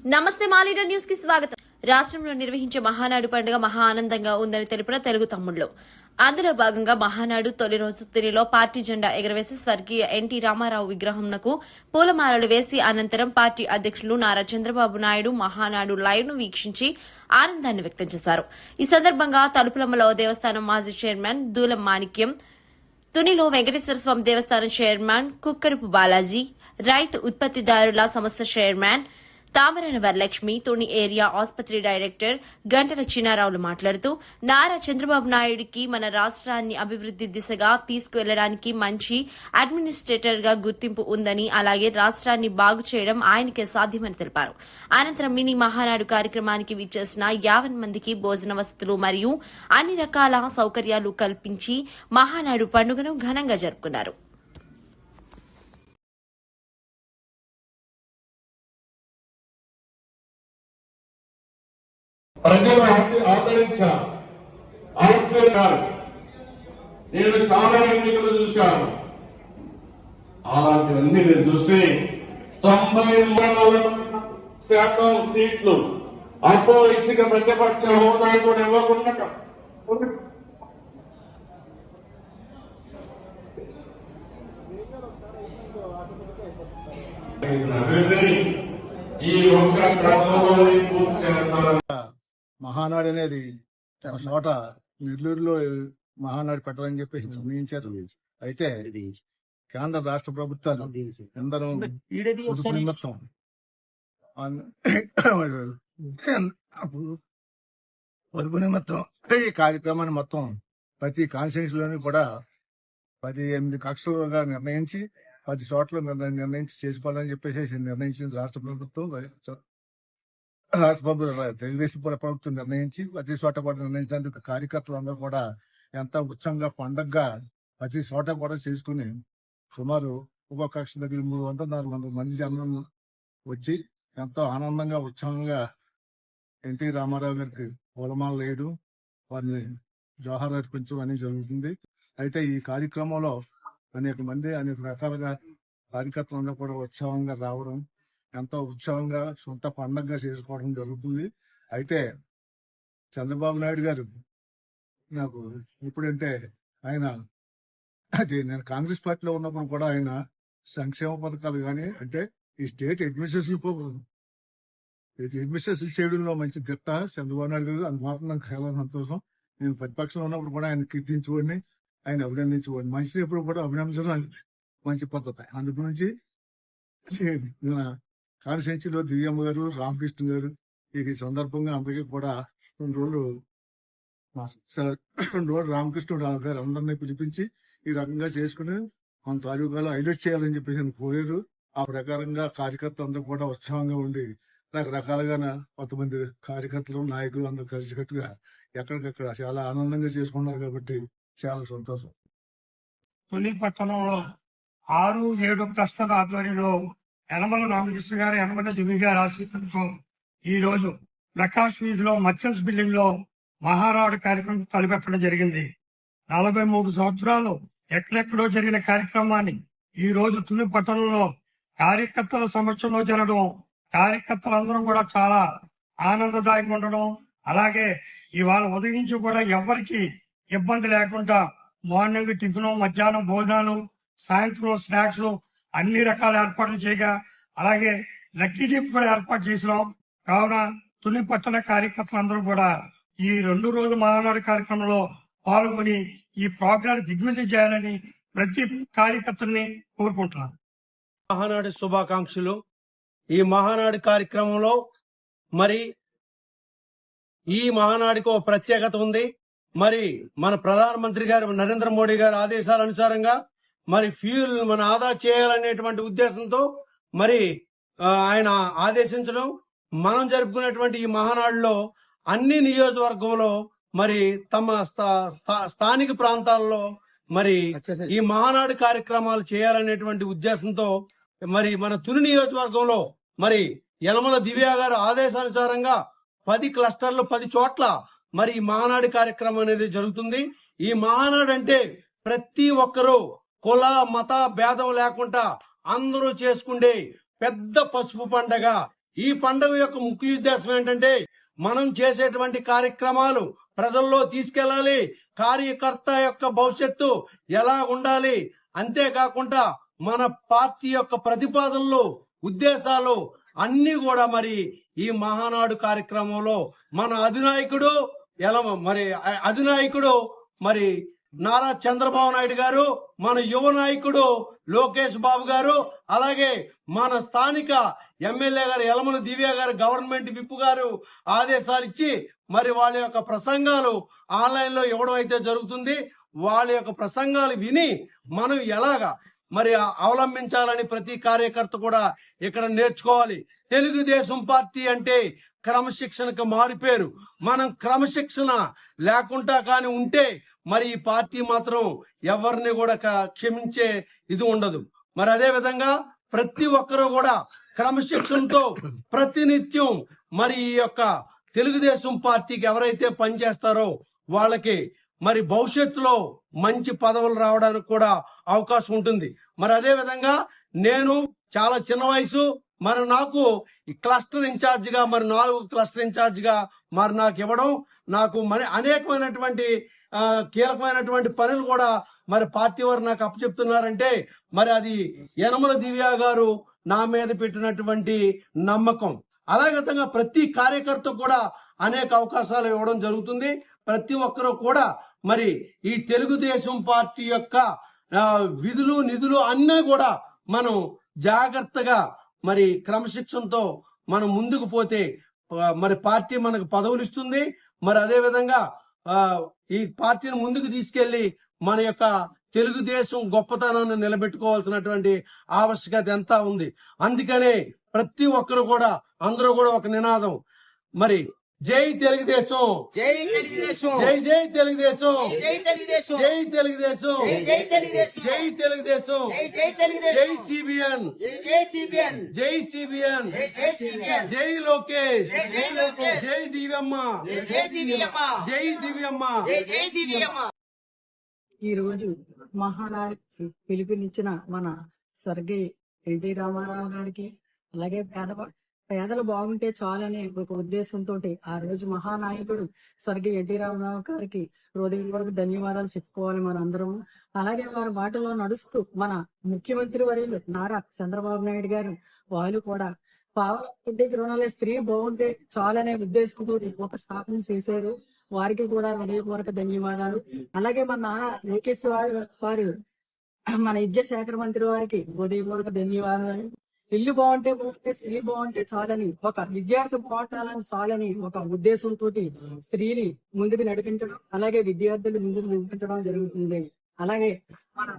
నమస్తే మా leader news కి స్వాగతం. రాష్ట్రంలో నిర్వహించే మహానాడు పండుగ మహా ఆనందంగా ఉందని తెలిపిన తెలుగు తమ్ముళ్లు. అందులో భాగంగా మహానాడు తొలి రోజు తునిలో పార్టీ జెండా ఎగరవేసి స్వర్గీయ ఎన్టీ రామారావు విగ్రహంనకు పూలమాలలు వేసి అనంతరం పార్టీ అధ్యక్షులు నారా చంద్రబాబు నాయుడు మహానాడు లైవ్ ను వీక్షించి ఆనందాన్ని వ్యక్తం చేశారు. ఈ సందర్భంగా తలుపులమ్మలో దేవస్థానం మాజీ చైర్మన్ దూలం మాణిక్యం, తునిలో వెంకటేశ్వర స్వామి దేవస్థానం చైర్మన్ కుక్కడుపు బాలాజీ, రైతు ఉత్పత్తిదారుల సంస్థ చైర్మన్ తామరేణ వరలక్ష్మి, తుని ఏరియా ఆసుపత్రి డైరెక్టర్ గంటల చిన్నారావులు మాట్లాడుతూ నారా చంద్రబాబు నాయుడికి మన రాష్ట్రాన్ని అభివృద్ది దిశగా తీసుకువెళ్లడానికి మంచి అడ్మినిస్ట్రేటర్ గా గుర్తింపు ఉందని, అలాగే రాష్ట్రాన్ని బాగు చేయడం ఆయనకే సాధ్యమని తెలిపారు. అనంతరం మినీ మహానాడు కార్యక్రమానికి విచ్చేసిన 50 మందికి భోజన వసతులు మరియు అన్ని రకాల సౌకర్యాలు కల్పించి మహానాడు పండుగను ఘనంగా జరుపుకున్నారు. ప్రజలు ఆదరించారు, ఆశ్చర్యాలు. నేను చాలా ఎన్నికలు చూశాను. అలాంటివన్నీ నేను చూస్తే 93% సీట్లు అపోజిషన్ ప్రతిపక్ష హోదా కూడా ఇవ్వకుండా ఈ ఒక్క క్రమంలోనే పూర్తి చేస్తారు. మహానాడు అనేది చోట నెల్లూరులో మహానాడు పెట్టాలని చెప్పేసి నిర్ణయించారు. అయితే కేంద్ర రాష్ట్ర ప్రభుత్వాలు అందరూ నిమిత్తం పొదుపు నిమిత్తం ఈ కార్యక్రమాన్ని మొత్తం ప్రతి కాన్స్టిట్యూన్సీ లోని కూడా 18 కక్షలుగా నిర్ణయించి 10 చోట్ల నిర్ణయించి చేసుకోవాలని చెప్పేసి నిర్ణయించింది రాష్ట్ర ప్రభుత్వం. తెలుగుదేశం ప్రభుత్వం నిర్ణయించి ప్రతి చోట కూడా నిర్ణయించినందుకు కార్యకర్తలు అందరూ కూడా ఎంత ఉత్సాహంగా పండగగా ప్రతి చోట కూడా చేసుకుని సుమారు ఒక్కొక్క కక్ష దగ్గర 300-400 మంది జనం వచ్చి ఎంతో ఆనందంగా ఉత్సాహంగా ఎన్టీ రామారావు గారికి పూలమాల వేయడం, వారిని జోహార్ అర్పించడం అనేది జరుగుతుంది. అయితే ఈ కార్యక్రమంలో అనేక రకాలుగా కార్యకర్తలు కూడా ఉత్సాహంగా రావడం, ఎంతో ఉత్సాహంగా సొంత పండగగా చేసుకోవడం జరుగుతుంది. అయితే చంద్రబాబు నాయుడు గారు నాకు ఇప్పుడంటే ఆయన నేను కాంగ్రెస్ పార్టీలో ఉన్నప్పుడు కూడా ఆయన సంక్షేమ పథకాలు కానీ అంటే ఈ స్టేట్ అడ్మినిస్ట్రేషన్ చేయడంలో మంచి దిట్ట చంద్రబాబు నాయుడు గారు. అది మాత్రం నాకు చాలా సంతోషం. నేను ప్రతిపక్షంలో ఉన్నప్పుడు కూడా ఆయన కీర్తించుకోండి, ఆయన అభినందించుకోండి. మనిషిని ఎప్పుడు కూడా అభినందించడం మంచి పద్ధతి. అందుకు నుంచి కాన్స్టిట్యూన్సీలో దివ్యమ్మ గారు, రామకృష్ణ గారు ఈ సందర్భంగా అందరికీ కూడా 2 రోజులు రామకృష్ణరావు గారు అందరినీ పిలిపించి ఈ రకంగా చేసుకుని మన తాలూకాలో హైలైట్ చేయాలని చెప్పేసి కోరారు. ఆ ప్రకారంగా కార్యకర్తలు అందరూ కూడా ఉత్సాహంగా ఉండి రకరకాలుగా కొంతమంది కార్యకర్తలు, నాయకులు అందరూ కలిసికట్టుగా ఎక్కడికక్కడ చాలా ఆనందంగా చేసుకున్నారు. కాబట్టి చాలా సంతోషం. తుని పట్టణంలో 6-7 ట్రస్టుల ఆధ్వర్యంలో యనమల రామకృష్ణ గారు, యనమల దివి గారి ఆశీస్సులతో ఈ రోజు ప్రకాష్ వీధిలో మర్చెంట్స్ బిల్డింగ్ లో మహానాడు కార్యక్రమం తలపెట్టడం జరిగింది. 43 సంవత్సరాలు ఎక్కడెక్కడో జరిగిన కార్యక్రమాన్ని ఈ రోజు తుని పట్టణంలో కార్యకర్తల సమక్షంలో జరగడం, కార్యకర్తలందరూ కూడా చాలా ఆనందదాయకంగా ఉండడం, అలాగే ఇవాళ ఉదయం నుంచి కూడా ఎవరికి ఇబ్బంది లేకుండా మార్నింగ్ టిఫిన్, మధ్యాహ్నం భోజనాలు, సాయంత్రం స్నాక్స్ అన్ని రకాల ఏర్పాట్లు చేయగా, అలాగే లక్కీ డీప్ కూడా ఏర్పాటు చేసినాం. కావున తుని పట్టణ కార్యకర్తలందరూ కూడా ఈ 2 రోజుల మహానాడు కార్యక్రమంలో పాల్గొని ఈ ప్రోగ్రాం దిగ్విజయం చేయాలని ప్రతి కార్యకర్తని కోరుకుంటున్నాను. మహానాడు శుభాకాంక్షలు. ఈ మహానాడు కార్యక్రమంలో మరి ఈ మహానాడుకు ఒక ప్రత్యేకత ఉంది. మరి మన ప్రధానమంత్రి గారు నరేంద్ర మోడీ గారి ఆదేశాల అనుసారంగా మరి ఫ్యూల్ మన ఆదా చేయాలనేటువంటి ఉద్దేశంతో మరి ఆయన ఆదేశించడం, మనం జరుపుకునేటువంటి ఈ మహానాడులో అన్ని నియోజకవర్గంలో మరి తమ స్థానిక ప్రాంతాల్లో మరి ఈ మహానాడు కార్యక్రమాలు చేయాలనేటువంటి ఉద్దేశంతో మరి మన తుని నియోజకవర్గంలో మరి యనమల దివ్య గారు ఆదేశానుసారంగా 10 క్లస్టర్లు 10 చోట్ల మరి ఈ మహానాడు కార్యక్రమం అనేది జరుగుతుంది. ఈ మహానాడు అంటే ప్రతి ఒక్కరూ కుల మత భేదం లేకుండా అందరూ చేసుకుండే పెద్ద పసుపు పండగ. ఈ పండుగ యొక్క ముఖ్య ఉద్దేశం ఏంటంటే మనం చేసేటువంటి కార్యక్రమాలు ప్రజల్లో తీసుకెళ్లాలి, కార్యకర్త యొక్క భవిష్యత్తు ఎలా ఉండాలి, అంతేకాకుండా మన పార్టీ యొక్క ప్రతిపాదనలు, ఉద్దేశాలు అన్ని కూడా మరి ఈ మహానాడు కార్యక్రమంలో మన అధినాయకుడు మరి నారా చంద్రబాబు నాయుడు గారు, మన యువ నాయకుడు లోకేష్ బాబు గారు, అలాగే మన స్థానిక ఎమ్మెల్యే గారు యలమల దివ్య గారు, గవర్నమెంట్ విప్ గారు ఆదేశాలు ఇచ్చి మరి వాళ్ళ యొక్క ప్రసంగాలు ఆన్లైన్ లో ఇవ్వడం అయితే జరుగుతుంది. వాళ్ళ యొక్క ప్రసంగాలు విని మనం ఎలాగా మరి అవలంబించాలని ప్రతి కార్యకర్త కూడా ఇక్కడ నేర్చుకోవాలి. తెలుగుదేశం పార్టీ అంటే క్రమశిక్షణకు మారిపేరు. మనం క్రమశిక్షణ లేకుండా కానీ ఉంటే మరి ఈ పార్టీ మాత్రం ఎవరిని కూడా క్షమించే ఇది ఉండదు. మరి అదే విధంగా ప్రతి ఒక్కరూ కూడా క్రమశిక్షణతో ప్రతినిత్యం మరి ఈ యొక్క తెలుగుదేశం పార్టీకి ఎవరైతే పనిచేస్తారో వాళ్ళకి మరి భవిష్యత్తులో మంచి పదవులు రావడానికి కూడా అవకాశం ఉంటుంది. మరి అదే విధంగా నేను చాలా చిన్న వయసు, మరి నాకు ఈ క్లస్టర్ ఇన్ఛార్జ్ గా మరి 4 క్లస్టర్ ఇన్ఛార్జ్ గా మరి నాకు ఇవ్వడం, నాకు మరి అనేకమైనటువంటి కీలకమైనటువంటి పనులు కూడా మరి పార్టీ వారు నాకు అప్పచెప్తున్నారంటే మరి అది యనమల దివ్య గారు నా మీద పెట్టినటువంటి నమ్మకం. అలాగే విధంగా ప్రతి కార్యకర్త కూడా అనేక అవకాశాలు ఇవ్వడం జరుగుతుంది. ప్రతి ఒక్కరూ కూడా మరి ఈ తెలుగుదేశం పార్టీ యొక్క విధులు నిధులు అన్నీ కూడా మనం జాగ్రత్తగా మరి క్రమశిక్షణతో మనం ముందుకు పోతే మరి పార్టీ మనకు పదవులు ఇస్తుంది. మరి అదే విధంగా ఈ పార్టీని ముందుకు తీసుకెళ్లి మన యొక్క తెలుగుదేశం గొప్పతనాన్ని నిలబెట్టుకోవాల్సినటువంటి ఆవశ్యకత ఎంత ఉంది. అందుకనే ప్రతి ఒక్కరు కూడా అందరూ కూడా ఒక నినాదం, మరి జై తెలుగుదేశం, జై తెలుగుదేశం, జై జై తెలుగుదేశం, జై తెలుగుదేశం, జై తెలుగుదేశం, జై తెలుగుదేశం, జై తెలుగుదేశం, జై తెలుగుదేశం, జై సిబిఎన్, జై సిబిఎన్, జై సిబిఎన్, జై సిబిఎన్, జై లోకేష్, జై లోకేష్, జై దివ్యమ్మ, జై దివ్యమ్మ, జై దివ్యమ్మ. జై దివ్యమ్మ. ఈ రోజు మహానాడికి పిలుపునిచ్చిన మన స్వర్గీయ ఎన్టీ రామారావు గారికి, అలాగే పేదలు బాగుంటే చాలనే ఒక ఉద్దేశంతో ఆ రోజు మహానాయకుడు స్వర్గీయ ఎన్టీ రామారావు గారికి హృదయపూర్వక ధన్యవాదాలు చెప్పుకోవాలి మన అందరం. అలాగే వారి బాటలో నడుస్తూ మన ముఖ్యమంత్రి వర్యులు నారా చంద్రబాబు నాయుడు గారు వాళ్ళు కూడా పావుడికి రుణాలే స్త్రీ బాగుంటే చాలనే ఉద్దేశంతో ఒక స్థాపన చేశారు. వారికి కూడా హృదయపూర్వక ధన్యవాదాలు. అలాగే మన నారా లోకేష్ వారు మన విద్యాశాఖ మంత్రి వారికి హృదయపూర్వక ధన్యవాదాలు. ఇల్లు బాగుంటే స్త్రీ బాగుంటే చాలని, ఒక విద్యార్థి బాగుంటాలని చాలని ఒక ఉద్దేశంతో స్త్రీని ముందుకు నడిపించడం, అలాగే విద్యార్థులు ముందుకు నడిపించడం జరుగుతుంది. అలాగే మన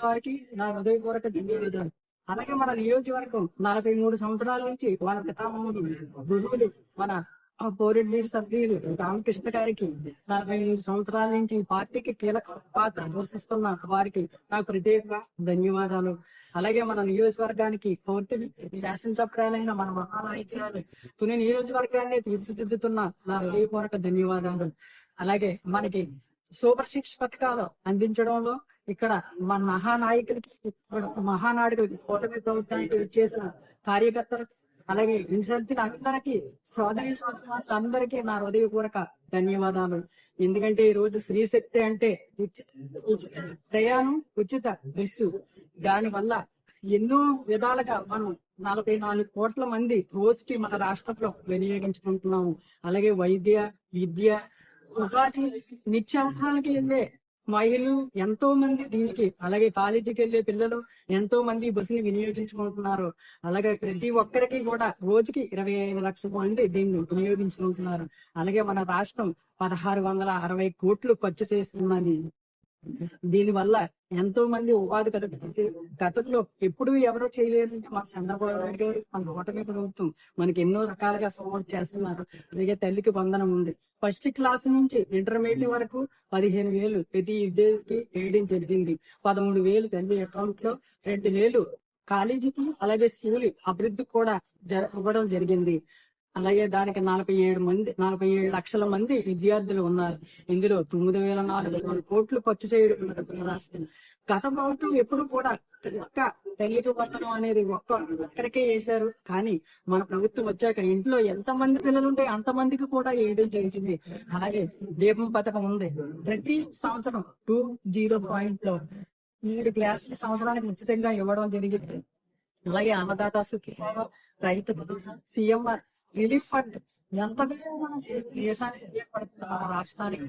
వారికి నా హృదయపూర్వక ధన్యవాదాలు. అలాగే మన నియోజకవర్గం 43 సంవత్సరాల నుంచి మన పితామహుడు గురువులు మన పోరెడ్డి సభ్యులు రామకృష్ణ గారికి 43 సంవత్సరాల నుంచి పార్టీకి కీలక పాత్ర పోషిస్తున్న వారికి నాకు ప్రత్యేక ధన్యవాదాలు. అలాగే మన నియోజకవర్గానికి పూర్తి శాసనసభ్యులైన మన మహానాయకురాలు తుని నియోజకవర్గాన్ని తీర్చిదిద్దుతున్న నా హృదయపూర్వక ధన్యవాదాలు. అలాగే మనకి సూపర్ 6 పథకాలు అందించడంలో ఇక్కడ మన మహానాడుకు కూటమి ప్రభుత్వానికి వచ్చేసిన కార్యకర్తలకు, అలాగే ఇన్ఛార్జీలు అందరికీ, సోదరి సోదరులందరికీ నా హృదయపూర్వక ధన్యవాదాలు. ఎందుకంటే ఈ రోజు స్త్రీ శక్తి అంటే ఉచిత ప్రయాణం, ఉచిత బస్సు, దాని వల్ల ఎన్నో విధాలుగా మనం 44 కోట్ల మంది రోజుకి మన రాష్ట్రంలో వినియోగించుకుంటున్నాము. అలాగే వైద్య, విద్య, ఉపాధి, నిత్యావసరాలకి వెళ్ళే మహిళలు ఎంతో మంది దీనికి, అలాగే కాలేజీకి వెళ్లే పిల్లలు ఎంతో మంది బస్సుని వినియోగించుకుంటున్నారు. అలాగే ప్రతి ఒక్కరికి కూడా రోజుకి 25 లక్షల మంది దీన్ని వినియోగించుకుంటున్నారు. అలాగే మన రాష్ట్రం 1660 కోట్లు ఖర్చు చేస్తున్నది. దీని వల్ల ఎంతో మంది ఉపాధి కలుగుతుంది. గతంలో ఎప్పుడు ఎవరో చేయలేదంటే మన చంద్రబాబు నాయుడు గారు, మన కూటమి ప్రభుత్వం మనకి ఎన్నో రకాలుగా సపోర్ట్ చేస్తున్నారు. అలాగే తల్లికి వందనం ఉంది. ఫస్ట్ క్లాస్ నుంచి ఇంటర్మీడియట్ వరకు 15,000 ప్రతి విద్యకి వేయడం జరిగింది. 13,000 తల్లి అకౌంట్ లో, 2,000 కాలేజీకి, అలాగే స్కూల్ అభివృద్ధికి కూడా ఇవ్వడం జరిగింది. అలాగే దానికి 47 లక్షల మంది విద్యార్థులు ఉన్నారు. ఇందులో 9,400 కోట్లు ఖర్చు చేయడం రాష్ట్రం. గత ప్రభుత్వం ఎప్పుడు కూడా ఒక్క తల్లికి వందనం అనేది ఒక్కరికే వేశారు. కానీ మన ప్రభుత్వం వచ్చాక ఇంట్లో ఎంతమంది పిల్లలు ఉంటే అంతమందికి కూడా వేయడం జరిగింది. అలాగే దీపం పథకం ఉంది. ప్రతి సంవత్సరం 2.0 3 క్లాసులు సంవత్సరానికి ఉచితంగా ఇవ్వడం జరిగింది. అలాగే Annadata Sukhibhava, Rythu Bharosa, CMR relief fund ఎంతగా మన దేశానికి ఉపయోగపడుతుంది. మన రాష్ట్రానికి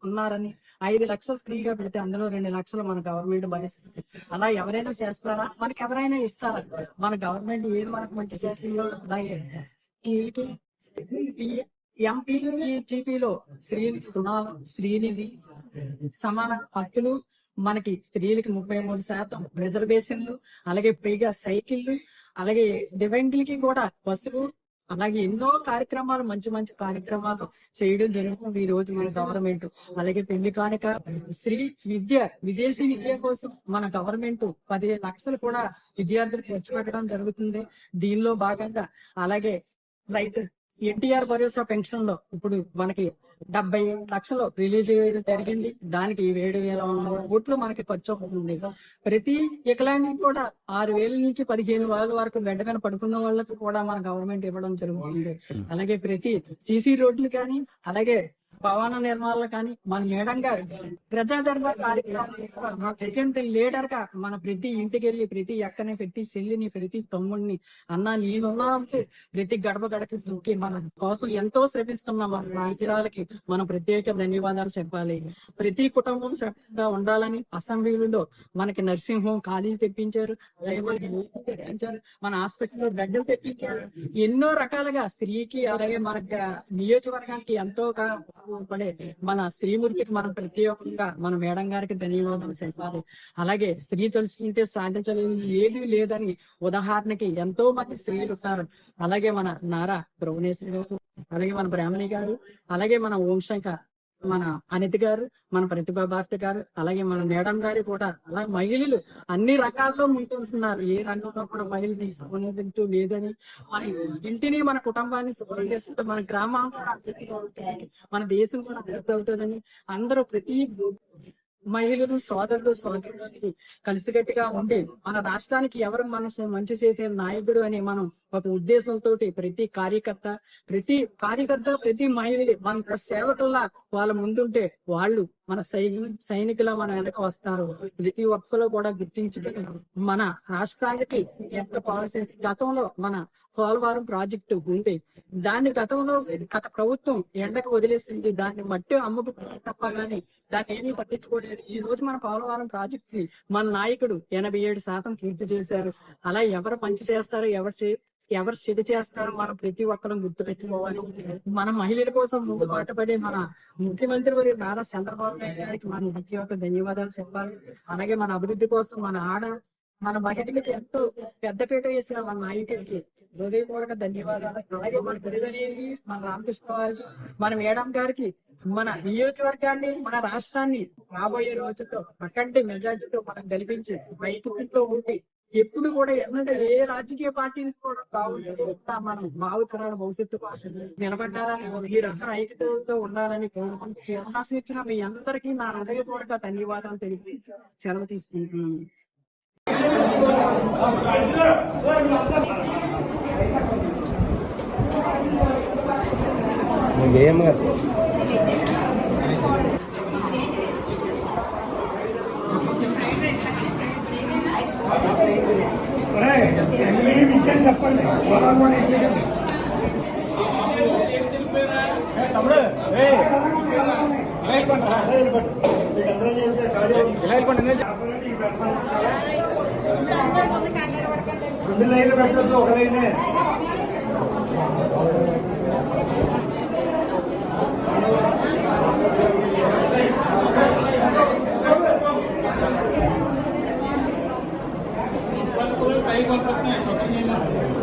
ఉన్నారని 5 లక్షలు ఫ్రీగా పెడితే అందులో 2 లక్షలు మన గవర్నమెంట్ భరిస్తుంది. అలా ఎవరైనా చేస్తారా? మనకి ఎవరైనా ఇస్తారా? మన గవర్నమెంట్ ఏది మనకు మంచి చేస్తుందో అలాగే ఎంపీజీపీలో స్త్రీలకి రుణాలు, శ్రీనిధి, సమాన హక్కులు, మనకి స్త్రీలకి 33% రిజర్వేషన్లు, అలాగే పైగా సైకిళ్లు, అలాగే దివ్యాంగులకి కూడా బస్సులు, అలాగే ఎన్నో కార్యక్రమాలు మంచి మంచి కార్యక్రమాలు చేయడం జరుగుతుంది ఈ రోజు మన గవర్నమెంట్. అలాగే పెళ్లి కానుక, స్త్రీ విద్య, విదేశీ విద్య కోసం మన గవర్నమెంట్ 10 లక్షలు కూడా విద్యార్థులకు ఖర్చు పెట్టడం జరుగుతుంది. దీనిలో భాగంగా అలాగే రైతు ఎన్టీఆర్ భరోసా పెన్షన్ లో ఇప్పుడు మనకి 70 లక్షలు రిలీజ్ చేయడం జరిగింది. దానికి 7,100 కోట్లు మనకి ఖర్చు అవుతుంది. ప్రతి వికలాంగికి కూడా 6,000 నుంచి 15,000 వరకు బెడ్ మీద పడుకున్న వాళ్ళకి కూడా మన గవర్నమెంట్ ఇవ్వడం జరుగుతుంది. అలాగే ప్రతి సీసీ రోడ్లు కానీ, అలాగే భవన నిర్మాణాలు కానీ మన మేడం గారు ప్రజాదరబార్ కార్యక్రమం ప్రజెంట్ లీడర్ గా మన ప్రతి ఇంటికి వెళ్ళి ప్రతి అక్కని, ప్రతి చెల్లిని, ప్రతి తమ్ముడిని అన్న నేనున్నానంటే ప్రతి గడప గడపకి దూకి మన కోసం ఎంతో శ్రమిస్తున్న మన నాయకురాలకి మనం ప్రత్యేక ధన్యవాదాలు చెప్పాలి. ప్రతి కుటుంబం శ్రద్ధగా ఉండాలని అసెంబ్లీలో మనకి నర్సింగ్ హోమ్ కాలేజ్ తెప్పించారు, అలాగే మనకి తెప్పించారు, మన హాస్పిటల్లో బెడ్లు తెప్పించారు. ఎన్నో రకాలుగా స్త్రీకి అలాగే మన నియోజకవర్గానికి ఎంతో పడే మన స్త్రీమూర్తికి మనం ప్రత్యేకంగా మన మేడం గారికి ధన్యవాదాలు చెప్పాలి. అలాగే స్త్రీ తెలుసుకుంటే సాధించలేదు ఏది లేదని ఉదాహరణకి ఎంతో మంది స్త్రీలు ఉన్నారు. అలాగే మన నారా భువనేశ్వరి గారు, అలాగే మన బ్రాహ్మణి గారు, అలాగే మన ఓంశంకర్, మన అనిత గారు, మన ప్రతిభా భారతి గారు, అలాగే మన మేడం గారు కూడా అలాగే మహిళలు అన్ని రకాల్లో ముందుంటున్నారు. ఏ రంగంలో కూడా మహిళలు తీసుకునేదంటూ లేదని మన ఇంటిని మన కుటుంబాన్ని శుభ్రం చేసుకుంటే మన గ్రామం కూడా అభివృద్ధి అవుతుంది, మన దేశం కూడా అభివృద్ధి అవుతుందని అందరూ ప్రతి మహిళలు సోదరులు సోదరులకి కలిసికట్టుగా ఉండి మన రాష్ట్రానికి ఎవరు మనసు మంచి చేసే నాయకుడు అని మనం ఒక ఉద్దేశంతో ప్రతి కార్యకర్త ప్రతి మహిళ మన సేవకుల్లా వాళ్ళ ముందుంటే వాళ్ళు మన సైనికుల మన వెనక వస్తారు. ప్రతి ఒక్కరు కూడా గుర్తించుకుని మన రాష్ట్రానికి ఎంత పాలసీ గతంలో మన పోలవరం ప్రాజెక్టు ఉంది, దాన్ని గతంలో గత ప్రభుత్వం ఎండకు వదిలేసింది, దాన్ని మట్టి అమ్ముకు తప్పగానే దాన్ని ఏమీ పట్టించుకోలేదు. ఈ రోజు మన పోలవరం ప్రాజెక్ట్ ని మన నాయకుడు 87% పూర్తి చేశారు. అలా ఎవరు మంచి చేస్తారో ఎవరు చెడు చేస్తారో మనం ప్రతి ఒక్కరూ గుర్తుపెట్టుకోవాలి. మన మహిళల కోసం ముందు పాటుపడే మన ముఖ్యమంత్రి వారి నారా చంద్రబాబు నాయుడు గారికి మనం ప్రతి ఒక్క ధన్యవాదాలు చెప్పాలి. అలాగే మన అభివృద్ధి కోసం మన మహిళలకి ఎంతో పెద్దపీట వేసిన మన నాయకుడికి హృదయపూర్వక ధన్యవాదాలు. అలాగే మన పెద్దలకి, మన రామకృష్ణ వారికి, మన మేడం గారికి, మన నియోజకవర్గాన్ని, మన రాష్ట్రాన్ని రాబోయే రోజుల్లో అఖండ మెజార్టీతో మనం గెలిపించి బయటలో ఉండి ఎప్పుడు కూడా ఎన్నడూ ఏ రాజకీయ పార్టీని కూడా కాకుండా మనం భావితరాల భవిష్యత్తు కోసం నిలబడ్డాలని, ఈ రకం ఐక్యతతో ఉండాలని కోరుకుంటూ అవకాశం ఇచ్చిన మీ అందరికీ నా హృదయపూర్వక ధన్యవాదాలు తెలిపి సెలవు తీసుకుంటున్నాను. విషయం చెప్పండి. రెండు లైన్లు పెట్టద్దు, ఒక లైనే. कई बार